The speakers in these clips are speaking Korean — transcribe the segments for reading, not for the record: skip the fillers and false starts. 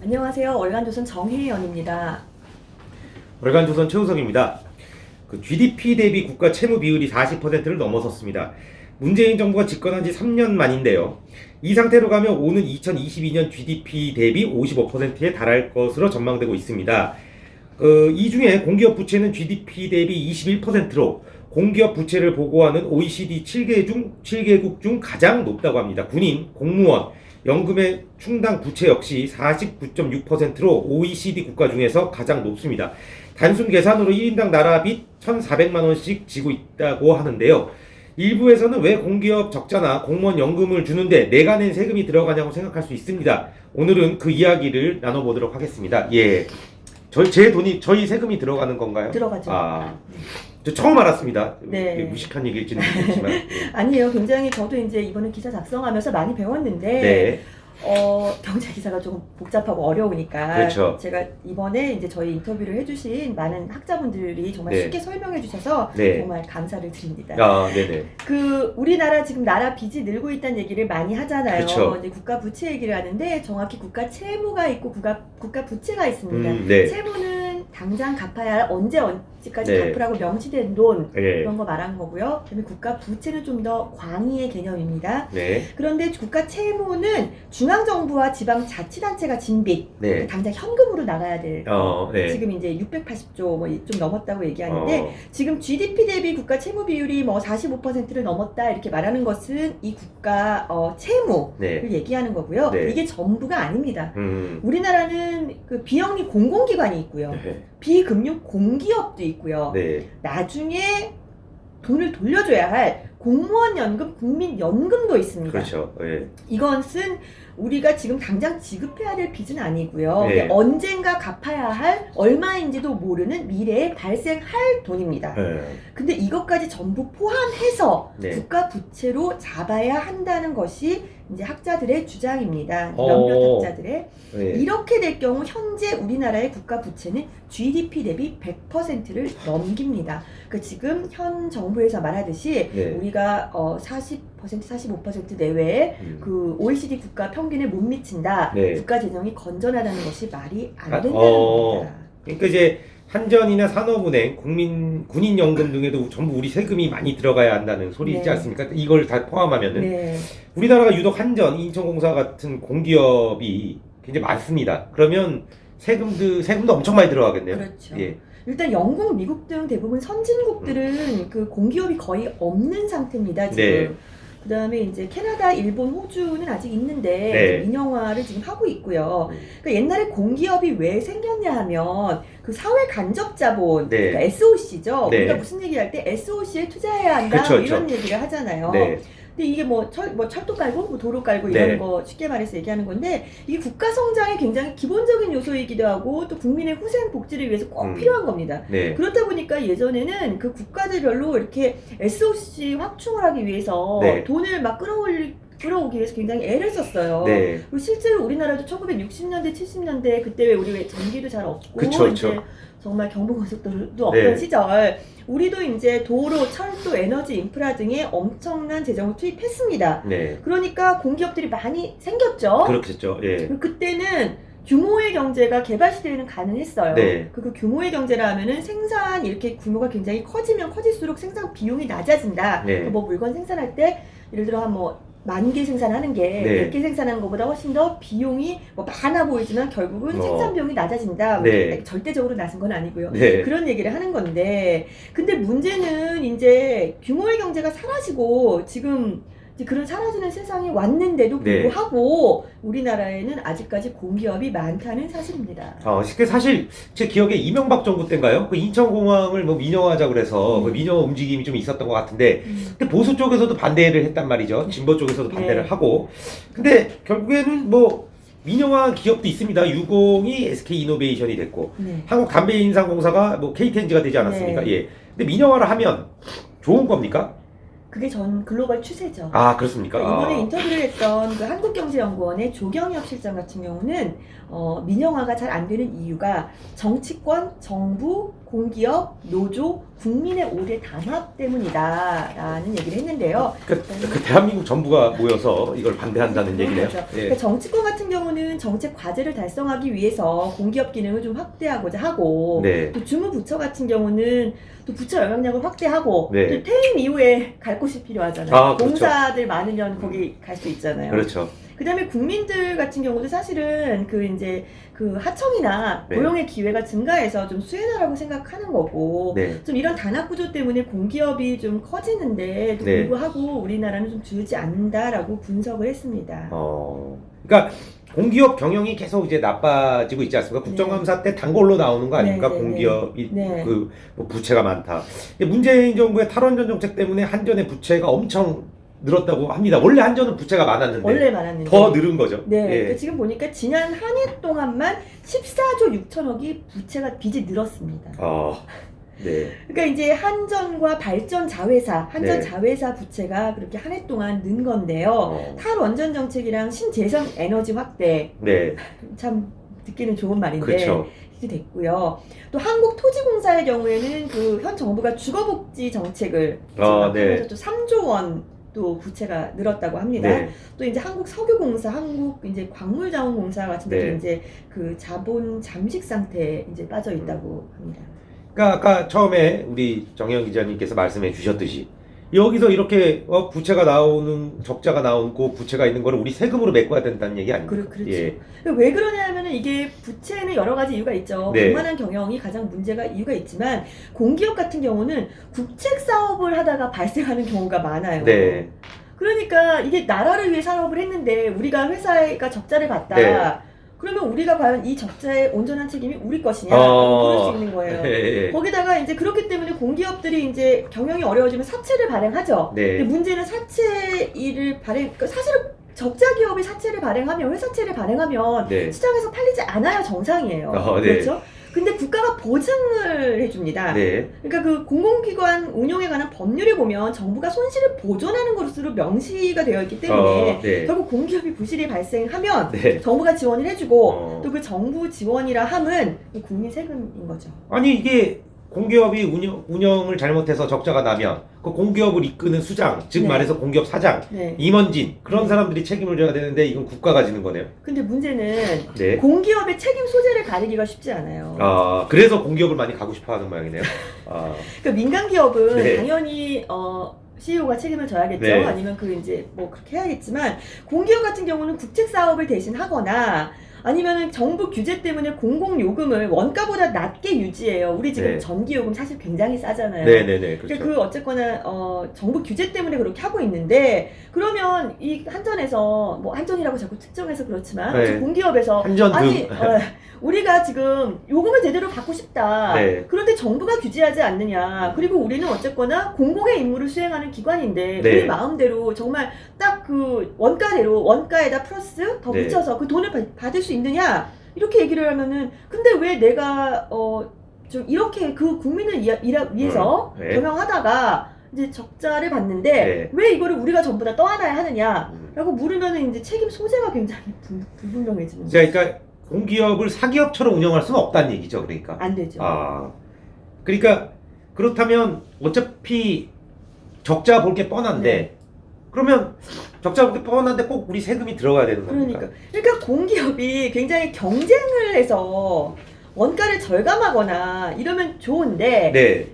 안녕하세요. 월간조선 정혜연입니다. 월간조선 최우석입니다. GDP 대비 국가 채무 비율이 40%를 넘어섰습니다. 문재인 정부가 집권한 지 3년 만인데요. 이 상태로 가면 오는 2022년 GDP 대비 55%에 달할 것으로 전망되고 있습니다. 이 중에 공기업 부채는 GDP 대비 21%로 공기업 부채를 보고하는 OECD 7개국 중 가장 높다고 합니다. 군인, 공무원, 연금의 충당 부채 역시 49.6%로 OECD 국가 중에서 가장 높습니다. 단순 계산으로 1인당 나라 빚 1,400만 원씩 지고 있다고 하는데요. 일부에서는 왜 공기업 적자나 공무원 연금을 주는데 내가 낸 세금이 들어가냐고 생각할 수 있습니다. 오늘은 그 이야기를 나눠보도록 하겠습니다. 예, 제 돈이 저희 세금이 들어가는 건가요? 들어가죠. 저 처음 알았습니다. 네. 무식한 얘기일지는 모르겠지만. 아니에요. 굉장히 저도 이제 이번에 기사 작성하면서 많이 배웠는데 네. 경제 기사가 조금 복잡하고 어려우니까 그렇죠. 제가 이번에 이제 저희 인터뷰를 해주신 많은 학자분들이 정말 네. 쉽게 설명해 주셔서 네. 정말 감사를 드립니다. 네네. 우리나라 지금 나라 빚이 늘고 있다는 얘기를 많이 하잖아요. 그렇죠. 이제 국가 부채 얘기를 하는데 정확히 국가 채무가 있고 국가 부채가 있습니다. 네. 채무는 당장 갚아야 할 언제까지 네. 갚으라고 명시된 돈 네. 그런 거 말하는 거고요. 그다음에 국가 부채는 좀 더 광의의 개념입니다. 네. 그런데 국가 채무는 중앙정부와 지방자치단체가 진 빚, 네. 당장 현금으로 나가야 될 네. 지금 이제 680조 좀 넘었다고 얘기하는데 지금 GDP 대비 국가 채무 비율이 45%를 넘었다 이렇게 말하는 것은 이 국가 채무를 네. 얘기하는 거고요. 네. 이게 전부가 아닙니다. 음. 우리나라는 그 비영리 공공기관이 있고요. 네. 비금융 공기업도 있고요. 네. 나중에 돈을 돌려줘야 할 공무원 연금, 국민 연금도 있습니다. 그렇죠. 네. 이것은 우리가 지금 당장 지급해야 될 빚은 아니고요. 네. 언젠가 갚아야 할 얼마인지도 모르는 미래에 발생할 돈입니다. 네. 근데 이것까지 전부 포함해서 네. 국가 부채로 잡아야 한다는 것이 이제 학자들의 주장입니다. 몇몇 학자들의. 네. 이렇게 될 경우 현재 우리나라의 국가 부채는 GDP 대비 100%를 넘깁니다. 그 지금 현 정부에서 말하듯이 네. 우리가 40%, 45% 내외의 그 OECD 국가 평균에 못 미친다. 네. 국가 재정이 건전하다는 것이 말이 안 된다는 겁니다. 그러니까 이제 한전이나 산업은행, 군인연금 등에도 전부 우리 세금이 많이 들어가야 한다는 소리지 네. 않습니까? 이걸 다 포함하면은 네. 우리나라가 유독 한전, 인천공사 같은 공기업이 굉장히 많습니다. 그러면 세금도 엄청 많이 들어가겠네요. 그렇죠. 예. 일단 영국, 미국 등 대부분 선진국들은 그 공기업이 거의 없는 상태입니다. 지금. 네. 그다음에 이제 캐나다, 일본, 호주는 아직 있는데 네. 민영화를 지금 하고 있고요. 음. 그러니까 옛날에 공기업이 왜 생겼냐 하면 그 사회 간접 자본, 네. 그러니까 SOC죠. 네. 우리가 무슨 얘기할 때 SOC에 투자해야 한다 그렇죠, 이런 그렇죠. 얘기를 하잖아요. 네. 근데 이게 철도 깔고 도로 깔고 네. 이런 거 쉽게 말해서 얘기하는 건데 이게 국가 성장의 굉장히 기본적인 요소이기도 하고 또 국민의 후생 복지를 위해서 꼭 필요한 겁니다. 네. 그렇다 보니까 예전에는 그 국가들별로 이렇게 SOC 확충을 하기 위해서 네. 돈을 막 끌어오기 위해서 굉장히 애를 썼어요. 네. 그리고 실제로 우리나라도 1960년대, 70년대 그때 왜 우리 왜 전기도 잘 없고 그쵸, 이제 그쵸. 정말 경부고속도로도 없던 네. 시절 우리도 이제 도로, 철도, 에너지, 인프라 등에 엄청난 재정을 투입했습니다. 네. 그러니까 공기업들이 많이 생겼죠. 그렇겠죠. 예. 그리고 그때는 규모의 경제가 개발 시대에는 가능했어요. 네. 그 규모의 경제라 하면은 생산 이렇게 규모가 굉장히 커지면 커질수록 생산 비용이 낮아진다. 네. 뭐 물건 생산할 때 예를 들어 한 10,000개 생산하는 게 네. 100개 생산하는 것보다 훨씬 더 비용이 많아 보이지만 결국은 생산 비용이 낮아진다. 네. 절대적으로 낮은 건 아니고요. 네. 그런 얘기를 하는 건데 근데 문제는 이제 규모의 경제가 사라지고 지금 이제 그런 사라지는 세상이 왔는데도 네. 불구하고 우리나라에는 아직까지 공기업이 많다는 사실입니다. 사실 제 기억에 이명박 정부 때인가요? 그 인천공항을 민영화하자 그래서 그 민영화 움직임이 좀 있었던 것 같은데 근데 보수 쪽에서도 반대를 했단 말이죠. 진보 쪽에서도 반대를 네. 하고 근데 결국에는 민영화 기업도 있습니다. 유공이 SK이노베이션이 됐고 네. 한국담배인상공사가 KTNG가 되지 않았습니까? 네. 예. 근데 민영화를 하면 좋은 겁니까? 그게 전 글로벌 추세죠. 그렇습니까? 이번에 인터뷰를 했던 그 한국경제연구원의 조경엽 실장 같은 경우는 민영화가 잘 안 되는 이유가 정치권, 정부, 공기업, 노조, 국민의 오래 단합 때문이다라는 얘기를 했는데요. 그 대한민국 정부가 모여서 이걸 반대한다는 얘기네요. 그렇죠. 예. 그러니까 정치권 같은 경우는 정부는 정책 과제를 달성하기 위해서 공기업 기능을 좀 확대하고자 하고 네. 또 주무부처 같은 경우는 또 부처 영향력을 확대하고 네. 또 퇴임 이후에 갈 곳이 필요하잖아요. 아, 그렇죠. 공사들 많으면 거기 갈 수 있잖아요. 그렇죠. 그다음에 국민들 같은 경우도 사실은 그 이제 그 하청이나 네. 고용의 기회가 증가해서 좀 수혜다라고 생각하는 거고 네. 좀 이런 단합 구조 때문에 공기업이 좀 커지는데 네. 불구하고 우리나라는 좀 줄지 않는다라고 분석을 했습니다. 그러니까 공기업 경영이 계속 이제 나빠지고 있지 않습니까? 국정감사 때 단골로 나오는 거 아닙니까? 네, 네, 공기업이 네. 뭐 부채가 많다. 문재인 정부의 탈원전 정책 때문에 한전의 부채가 엄청 늘었다고 합니다. 원래 한전은 부채가 많았는데 원래 많았는데 더 늘은 거죠. 네, 예. 그러니까 지금 보니까 지난 한 해 동안만 14조 6천억이 빚이 늘었습니다. 네. 그러니까 이제 한전과 발전 자회사, 한전 네. 자회사 부채가 그렇게 한 해 동안 는 건데요. 탈원전 정책이랑 신재생 에너지 확대, 네. 참 듣기는 좋은 말인데 그렇죠. 이렇게 됐고요. 또 한국토지공사의 경우에는 그 현 정부가 주거복지 정책을 하면서 네. 또 3조 원 또 부채가 늘었다고 합니다. 네. 또 이제 한국석유공사, 한국 이제 광물자원공사 같은 데도 네. 이제 그 자본 잠식 상태에 이제 빠져 있다고 합니다. 그러니까 아까 처음에 우리 정영 기자님께서 말씀해 주셨듯이 여기서 이렇게 부채가 나오는 적자가 나오고 부채가 있는 거를 우리 세금으로 메꿔야 된다는 얘기 아닙니까? 그렇죠. 예. 왜 그러냐면은 이게 부채는 여러 가지 이유가 있죠. 네. 만만한 경영이 가장 문제가 이유가 있지만 공기업 같은 경우는 국책 사업을 하다가 발생하는 경우가 많아요. 네. 그러니까 이게 나라를 위해 사업을 했는데 우리가 회사가 적자를 봤다. 네. 그러면 우리가 과연 이 적자의 온전한 책임이 우리 것이냐? 그럴 수 있는 거예요. 네. 거기다가 이제 그렇기 때문에 공기업들이 이제 경영이 어려워지면 사채를 발행하죠. 네. 근데 문제는 사채를 그러니까 사실은 적자 기업이 사채를 발행하면 회사채를 발행하면 네. 시장에서 팔리지 않아야 정상이에요. 네. 그렇죠? 근데 국가가 보증을 해줍니다. 네. 그러니까 그 공공기관 운용에 관한 법률에 보면 정부가 손실을 보존하는 것으로 명시가 되어 있기 때문에 네. 결국 공기업이 부실이 발생하면 네. 정부가 지원을 해주고 또 또 그 정부 지원이라 함은 국민 세금인 거죠. 아니 이게 공기업이 운영을 잘못해서 적자가 나면 그 공기업을 이끄는 수장, 즉 네. 말해서 공기업 사장, 네. 임원진 그런 네. 사람들이 책임을 져야 되는데 이건 국가가 지는 거네요. 근데 문제는 네. 공기업의 책임 소재를 가리기가 쉽지 않아요. 그래서 공기업을 많이 가고 싶어하는 모양이네요. 그러니까 민간 기업은 네. 당연히 CEO가 책임을 져야겠죠. 네. 아니면 그 이제 뭐 그렇게 해야겠지만 공기업 같은 경우는 국책 사업을 대신 하거나 아니면은 정부 규제 때문에 공공요금을 원가보다 낮게 유지해요. 우리 지금 네. 전기요금 사실 굉장히 싸잖아요. 네네네. 그러니까 그렇죠. 그 어쨌거나 정부 규제 때문에 그렇게 하고 있는데 그러면 이 한전에서 뭐 한전이라고 자꾸 특정해서 그렇지만 네. 공기업에서 한전 아니 우리가 지금 요금을 제대로 받고 싶다. 네. 그런데 정부가 규제하지 않느냐. 그리고 우리는 어쨌거나 공공의 임무를 수행하는 기관인데 네. 우리 마음대로 정말 딱 그 원가대로 원가에다 플러스 더 네. 붙여서 그 돈을 받을 수 있느냐. 이렇게 얘기를 하면은 근데 왜 내가 좀 이렇게 그 국민을 위해서 네. 경영하다가 이제 적자를 봤는데 네. 왜 이거를 우리가 전부 다 떠안아야 하느냐라고 물으면은 이제 책임 소재가 굉장히 불분명해지는 거죠. 그러니까 공기업을 사기업처럼 운영할 수는 없다는 얘기죠. 그러니까. 안 되죠. 그러니까 그렇다면 어차피 적자 볼 게 뻔한데 네. 그러면 적자 볼 게 뻔한데 꼭 우리 세금이 들어가야 되는 겁니까? 그러니까 공기업이 굉장히 경쟁을 해서 원가를 절감하거나 이러면 좋은데 네.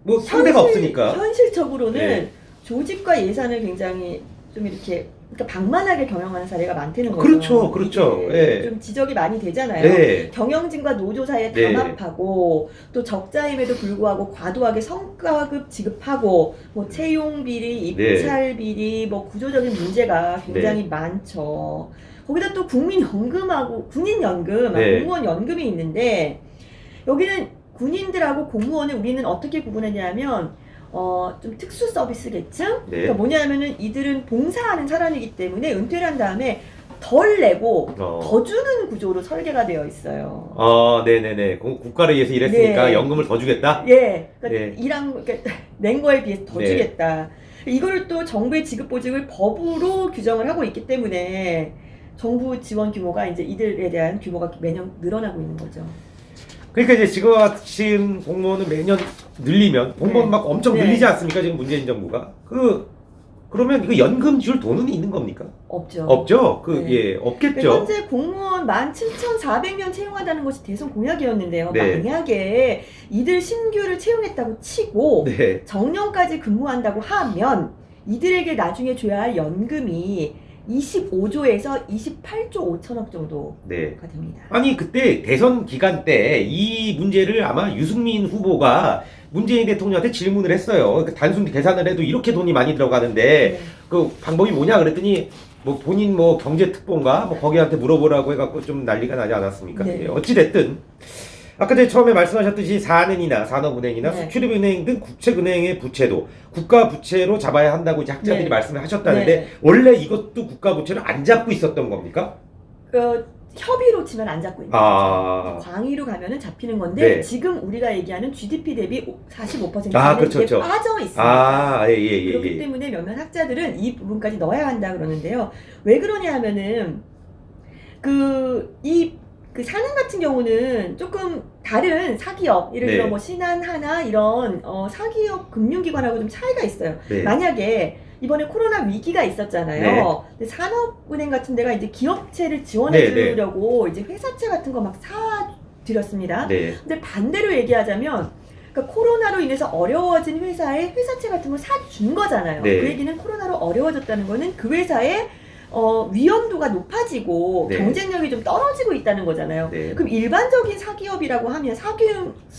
뭐 상대가 없으니까. 현실적으로는 네. 조직과 예산을 굉장히 좀 이렇게 그러니까 방만하게 경영하는 사례가 많다는 거죠. 그렇죠, 그렇죠. 이게 예. 좀 지적이 많이 되잖아요. 네. 경영진과 노조 사이에 네. 담합하고 또 적자임에도 불구하고 과도하게 성과급 지급하고 뭐 채용 비리, 네. 입찰 비리, 뭐 구조적인 문제가 굉장히 많죠. 거기다 또 국민연금하고 군인연금, 네. 공무원 연금이 있는데 여기는 군인들하고 공무원을 우리는 어떻게 구분했냐면 좀 특수 서비스 계층? 네. 그러니까 뭐냐면은 이들은 봉사하는 사람이기 때문에 은퇴를 한 다음에 덜 내고 더 주는 구조로 설계가 되어 있어요. 네네네. 국가를 위해서 일했으니까 네. 연금을 더 주겠다? 예. 그러니까 네. 그러니까 낸 거에 비해서 더 네. 주겠다. 이거를 또 정부의 지급 보직을 법으로 규정을 하고 있기 때문에 정부 지원 규모가 이제 이들에 대한 규모가 매년 늘어나고 있는 거죠. 그러니까 이제 지금과 같은 공무원은 매년 늘리면 공무원 네. 막 엄청 네. 늘리지 않습니까? 지금 문재인 정부가. 그러면 이거 연금 줄 돈은 있는 겁니까? 없죠. 없죠? 네. 예, 없겠죠. 현재 공무원 17,400명 채용하다는 것이 대선 공약이었는데요. 네. 만약에 이들 신규를 채용했다고 치고 네. 정년까지 근무한다고 하면 이들에게 나중에 줘야 할 연금이 25조에서 28조 5천억 정도가 네. 됩니다. 아니 그때 대선 기간 때 이 문제를 아마 유승민 후보가 문재인 대통령한테 질문을 했어요. 단순 계산을 해도 이렇게 돈이 많이 들어가는데 네. 그 방법이 뭐냐 그랬더니 뭐 본인 뭐 경제특보인가 뭐 거기한테 물어보라고 해갖고 좀 난리가 나지 않았습니까? 네. 예, 어찌 됐든 아까 전에 처음에 말씀하셨듯이 산은이나 산업은행이나 네. 수출입은행 등 국책은행의 부채도 국가 부채로 잡아야 한다고 이제 학자들이 네. 말씀을 하셨다는데 네. 원래 이것도 국가 부채를 안 잡고 있었던 겁니까? 협의로 치면 안 잡고 있는 아. 거죠. 광의로 가면은 잡히는 건데 네. 지금 우리가 얘기하는 GDP 대비 45%는 아, 그렇죠, 이게 그렇죠. 빠져 있습니다. 아, 예, 예, 예, 그렇기 예. 때문에 몇몇 학자들은 이 부분까지 넣어야 한다 그러는데요. 왜 그러냐 하면은 그 산은 같은 경우는 조금 다른 사기업, 예를 들어 네. 뭐 신한, 하나 이런 사기업 금융기관하고 좀 차이가 있어요. 네. 만약에 이번에 코로나 위기가 있었잖아요. 네. 근데 산업은행 같은 데가 이제 기업체를 지원해 네, 주려고 이제 회사채 같은 거 막 사드렸습니다. 네. 근데 반대로 얘기하자면 그러니까 코로나로 인해서 어려워진 회사에 회사채 같은 걸 사준 거잖아요. 네. 그 얘기는 코로나로 어려워졌다는 거는 그 회사의 위험도가 높아지고 네. 경쟁력이 좀 떨어지고 있다는 거잖아요. 네. 그럼 일반적인 사기업이라고 하면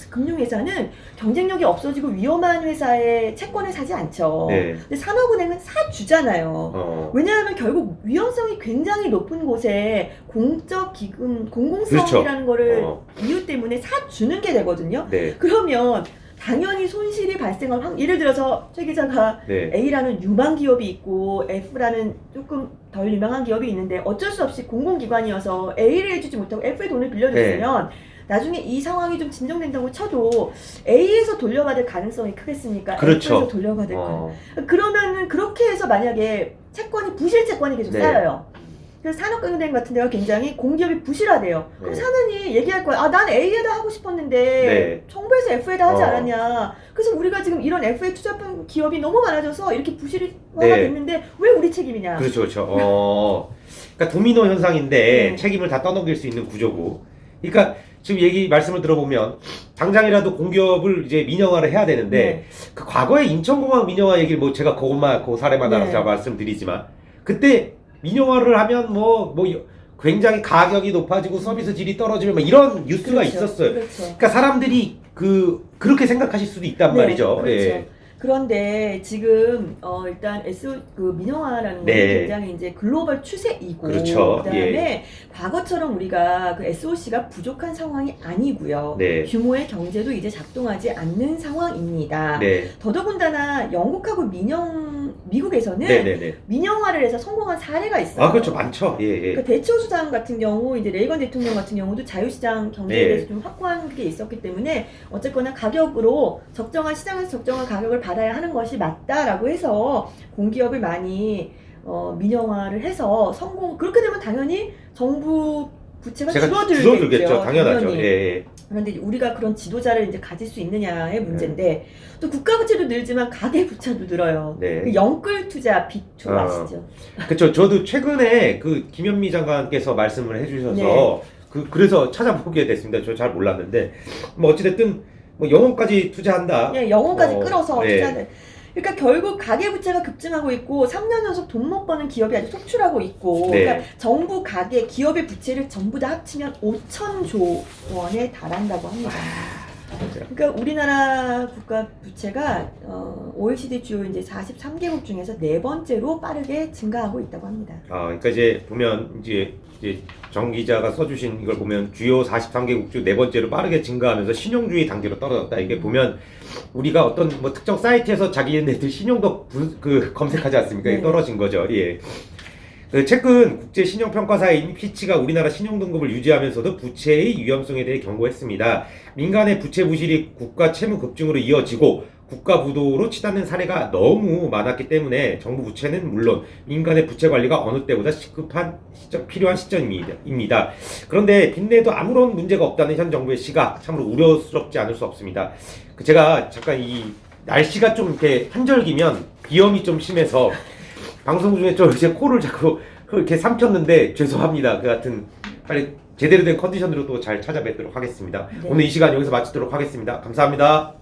금융회사는 경쟁력이 없어지고 위험한 회사의 채권을 사지 않죠. 네. 근데 산업은행은 사주잖아요. 왜냐하면 결국 위험성이 굉장히 높은 곳에 공적 기금, 공공성이라는 거를 이유 때문에 사주는 게 되거든요. 네. 그러면 당연히 손실이 발생할 예를 들어서 최 기자가 네. A라는 유망 기업이 있고 F라는 조금 덜 유명한 기업이 있는데 어쩔 수 없이 공공기관이어서 A를 해주지 못하고 F의 돈을 빌려줬으면 나중에 이 상황이 좀 진정된다고 쳐도 A에서 돌려받을 가능성이 크겠습니까? 그렇죠. F에서 돌려받을 거예요. 그러면은 그렇게 해서 만약에 채권이 부실 채권이 계속 네. 쌓여요. 그래서 산업은행 같은 데가 굉장히 공기업이 부실하대요. 그럼 네. 산은이 얘기할 거야. 아, 난 A에다 하고 싶었는데 네. 정부에서 F에다 하지 어. 않았냐. 그래서 우리가 지금 이런 F에 투자한 기업이 너무 많아져서 이렇게 부실화가 네. 됐는데 왜 우리 책임이냐. 그렇죠, 그렇죠. 그러니까 도미노 현상인데 네. 책임을 다 떠넘길 수 있는 구조고. 그러니까 지금 말씀을 들어보면 당장이라도 공기업을 이제 민영화를 해야 되는데 네. 그 과거에 인천공항 민영화 얘기를 뭐 제가 그 사례만 알아서 네. 제가 말씀드리지만 그때 민영화를 하면 뭐 굉장히 가격이 높아지고 서비스 질이 떨어지면 막 이런 뉴스가 그렇죠. 있었어요. 그렇죠. 그러니까 사람들이 그렇게 생각하실 수도 있단 네, 말이죠. 그렇죠. 예. 그런데 지금 일단 민영화라는 건 네. 굉장히 이제 글로벌 추세이고 그렇죠. 그다음에 과거처럼 우리가 그 SOC가 부족한 상황이 아니고요. 네. 규모의 경제도 이제 작동하지 않는 상황입니다. 네. 더더군다나 영국하고 미국에서는 네네네. 민영화를 해서 성공한 사례가 있어요. 아, 그렇죠. 많죠. 예, 예. 그러니까 대처 수단 같은 경우 이제 레이건 대통령 같은 경우도 자유시장 경제에 네. 대해서 좀 확고한 게 있었기 때문에 어쨌거나 가격으로 적정한 시장에서 적정한 가격을 받아야 하는 것이 맞다라고 해서 공기업을 많이 민영화를 해서 그렇게 되면 당연히 정부 부채가 줄어들겠죠. 당연하죠. 당연히. 예, 예. 그런데 우리가 그런 지도자를 이제 가질 수 있느냐의 문제인데 또 국가 부채도 늘지만 가계 부채도 늘어요. 네. 그 영끌 투자 빅2 아시죠? 그렇죠. 저도 최근에 그 김현미 장관께서 말씀을 해주셔서 네. 그래서 찾아보게 됐습니다. 저 잘 몰랐는데 뭐 어찌됐든 뭐 영혼까지 투자한다. 예, 영혼까지 끌어서 네. 투자를. 그러니까 결국 가계부채가 급증하고 있고 3년 연속 돈 못 버는 기업이 아주 속출하고 있고 네. 그러니까 정부 가계 기업의 부채를 전부 다 합치면 5천조 원에 달한다고 합니다. 그러니까 우리나라 국가 부채가 OECD 주요 이제 43개국 중에서 네 번째로 빠르게 증가하고 있다고 합니다. 그러니까 이제 보면 이제 정 기자가 써주신 이걸 보면 주요 43개국 중 네 번째로 빠르게 증가하면서 신용주의 단계로 떨어졌다. 이게 보면 우리가 어떤 뭐 특정 사이트에서 자기네들 신용도 검색하지 않습니까? 이게 네. 떨어진 거죠. 예. 최근 국제 신용평가사인 피치가 우리나라 신용등급을 유지하면서도 부채의 위험성에 대해 경고했습니다. 민간의 부채 부실이 국가 채무 급증으로 이어지고 국가 부도로 치닫는 사례가 너무 많았기 때문에 정부 부채는 물론 민간의 부채 관리가 어느 때보다 필요한 시점입니다. 그런데 빚내도 아무런 문제가 없다는 현 정부의 시각 참으로 우려스럽지 않을 수 없습니다. 제가 잠깐 이 날씨가 좀 이렇게 한절기면 비염이 좀 심해서 방송 중에 제 코를 자꾸 이렇게 삼켰는데 죄송합니다. 그 같은 빨리 제대로 된 컨디션으로 또 잘 찾아뵙도록 하겠습니다. 네. 오늘 이 시간 여기서 마치도록 하겠습니다. 감사합니다.